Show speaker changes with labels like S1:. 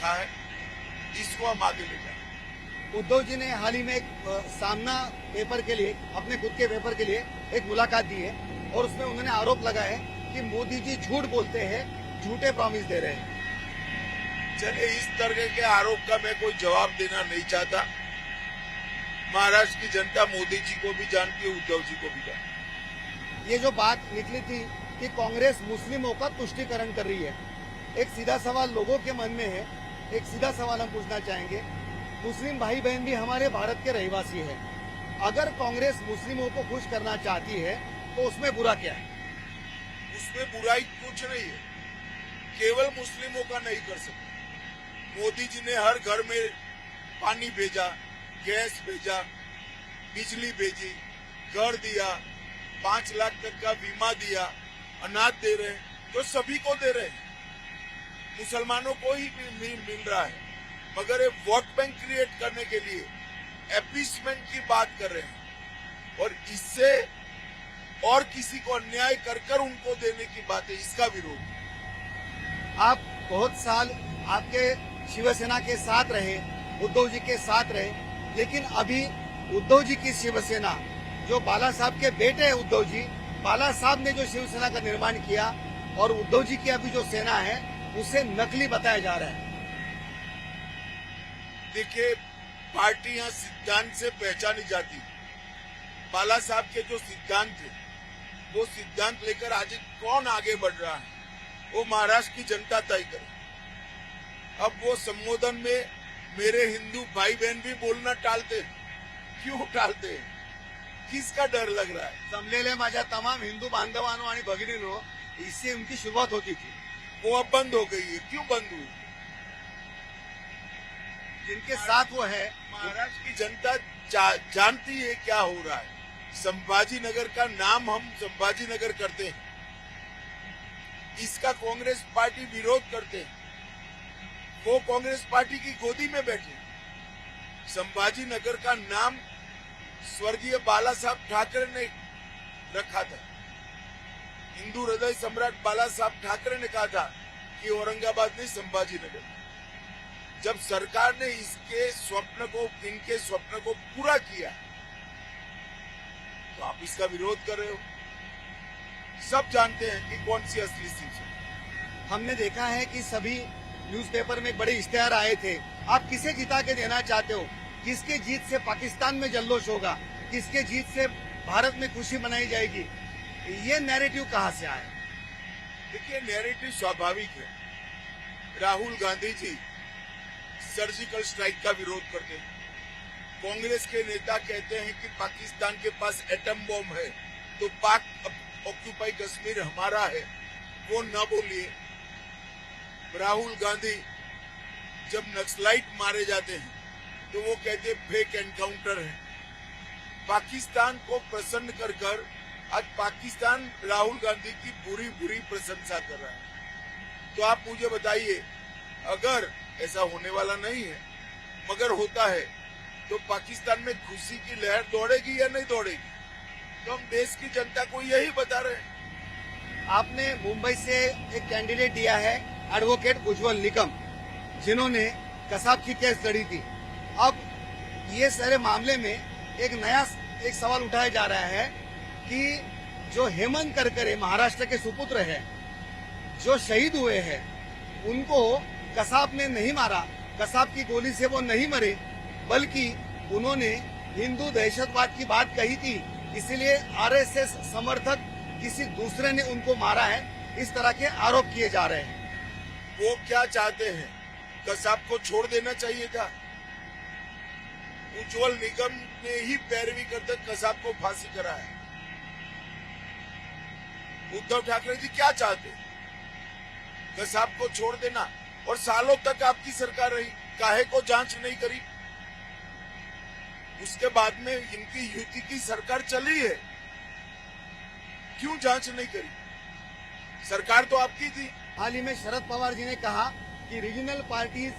S1: रखा है, इसको हम आगे ले जाएं।
S2: उद्धव जी ने हाल ही में एक सामना पेपर के लिए, अपने खुद के पेपर के लिए एक मुलाकात दी है और उसमें उन्होंने आरोप लगाया है कि मोदी जी झूठ बोलते हैं, झूठे प्रॉमिस दे रहे हैं।
S1: चलिए, इस तरह के आरोप का मैं कोई जवाब देना नहीं चाहता। महाराष्ट्र की जनता मोदी जी को भी जानती है, उद्धव जी को भी जानती है।
S2: ये जो बात निकली थी कि कांग्रेस मुस्लिमों का तुष्टीकरण कर रही है, एक सीधा सवाल लोगों के मन में है। एक सीधा सवाल हम पूछना चाहेंगे, मुस्लिम भाई बहन भी हमारे भारत के रहवासी है। अगर कांग्रेस मुस्लिमों को खुश करना चाहती है तो उसमें बुरा क्या है?
S1: उसमें बुराई कुछ नहीं है, केवल मुस्लिमों का नहीं कर सकते। मोदी जी ने हर घर में पानी भेजा, गैस भेजा, बिजली भेजी, घर दिया, 5 लाख तक का बीमा दिया, अनाज दे रहे हैं, तो सभी को दे रहे हैं। मुसलमानों को ही मिल रहा है, मगर ये वोट बैंक क्रिएट करने के लिए एपीसमेंट की बात कर रहे हैं और इससे और किसी को अन्याय कर उनको देने की बात है, इसका विरोध।
S2: आप बहुत साल आपके शिवसेना के साथ रहे, उद्धव जी के साथ रहे, लेकिन अभी उद्धव जी की शिवसेना, जो बाला साहब के बेटे हैं उद्धव जी, बाला साहब ने जो शिवसेना का निर्माण किया और उद्धव जी की अभी जो सेना है उसे नकली बताया जा रहा है।
S1: देखिए, पार्टियां सिद्धांत से पहचानी जाती। बाला साहब के जो सिद्धांत थे, वो सिद्धांत लेकर आज कौन आगे बढ़ रहा है, वो महाराष्ट्र की जनता तय करे। अब वो संबोधन में मेरे हिंदू भाई बहन भी बोलना टालते हैं। क्यों टालते हैं? किसका डर लग रहा है?
S2: जमलेल्या माझ्या तमाम हिंदू बांधवांनो आणि भगिनींनो, इससे उनकी शुरुआत होती थी,
S1: वो अब बंद हो गई है। क्यों बंद हुई?
S2: जिनके साथ वो है।
S1: महाराष्ट्र की जनता जानती है क्या हो रहा है। संभाजी नगर का नाम हम संभाजी नगर करते हैं, इसका कांग्रेस पार्टी विरोध करते हैं। वो कांग्रेस पार्टी की गोदी में बैठे। संभाजी नगर का नाम स्वर्गीय बाला साहब ठाकरे ने रखा था। हिंदू हृदय सम्राट बाला साहब ठाकरे ने कहा था कि औरंगाबाद नहीं, संभाजी नगर। जब सरकार ने इनके स्वप्न को पूरा किया तो आप इसका विरोध कर रहे हो। सब जानते हैं कि कौन सी असली स्थिति है।
S2: हमने देखा है कि सभी न्यूज़पेपर में बड़े इश्तेहार आए थे। आप किसे जिता के देना चाहते हो? किसके जीत से पाकिस्तान में जल्लोश होगा, किसके जीत से भारत में खुशी मनाई जाएगी? ये नैरेटिव कहाँ से आया?
S1: देखिए, नैरेटिव स्वाभाविक है। राहुल गांधी जी सर्जिकल स्ट्राइक का विरोध करते हैं। कांग्रेस के नेता कहते हैं कि पाकिस्तान के पास एटम बॉम्ब है, तो पाक ऑक्यूपाई कश्मीर हमारा है, वो न बोलिए। राहुल गांधी जब नक्सलाइट मारे जाते हैं तो वो कहते हैं फेक एनकाउंटर है। पाकिस्तान को प्रसन्न कर आज पाकिस्तान राहुल गांधी की बुरी प्रशंसा कर रहा है। तो आप मुझे बताइए, अगर ऐसा होने वाला नहीं है मगर होता है, तो पाकिस्तान में खुशी की लहर दौड़ेगी या नहीं दौड़ेगी? तो हम देश की जनता को यही बता रहे हैं।
S2: आपने मुंबई से एक कैंडिडेट दिया है, एडवोकेट उज्जवल निकम, जिन्होंने कसाब की केस लड़ी थी। अब ये सारे मामले में एक सवाल उठाया जा रहा है कि जो हेमंत करकरे महाराष्ट्र के सुपुत्र हैं, जो शहीद हुए हैं, उनको कसाब ने नहीं मारा, कसाब की गोली से वो नहीं मरे, बल्कि उन्होंने हिंदू दहशतवाद की बात कही थी, इसलिए आरएसएस समर्थक किसी दूसरे ने उनको मारा है। इस तरह के आरोप किए जा रहे हैं।
S1: वो क्या चाहते हैं? कसाब को छोड़ देना चाहिए था। उज्जवल निगम ने ही पैरवी करते कसाब को फांसी कराया। उद्धव ठाकरे जी क्या चाहते? कसाब को छोड़ देना। और सालों तक आपकी सरकार रही, काहे को जांच नहीं करी? उसके बाद में इनकी युति की सरकार चली है, क्यों जांच नहीं करी? सरकार तो आपकी थी।
S2: हाल ही में शरद पवार जी ने कहा कि रीजनल पार्टीज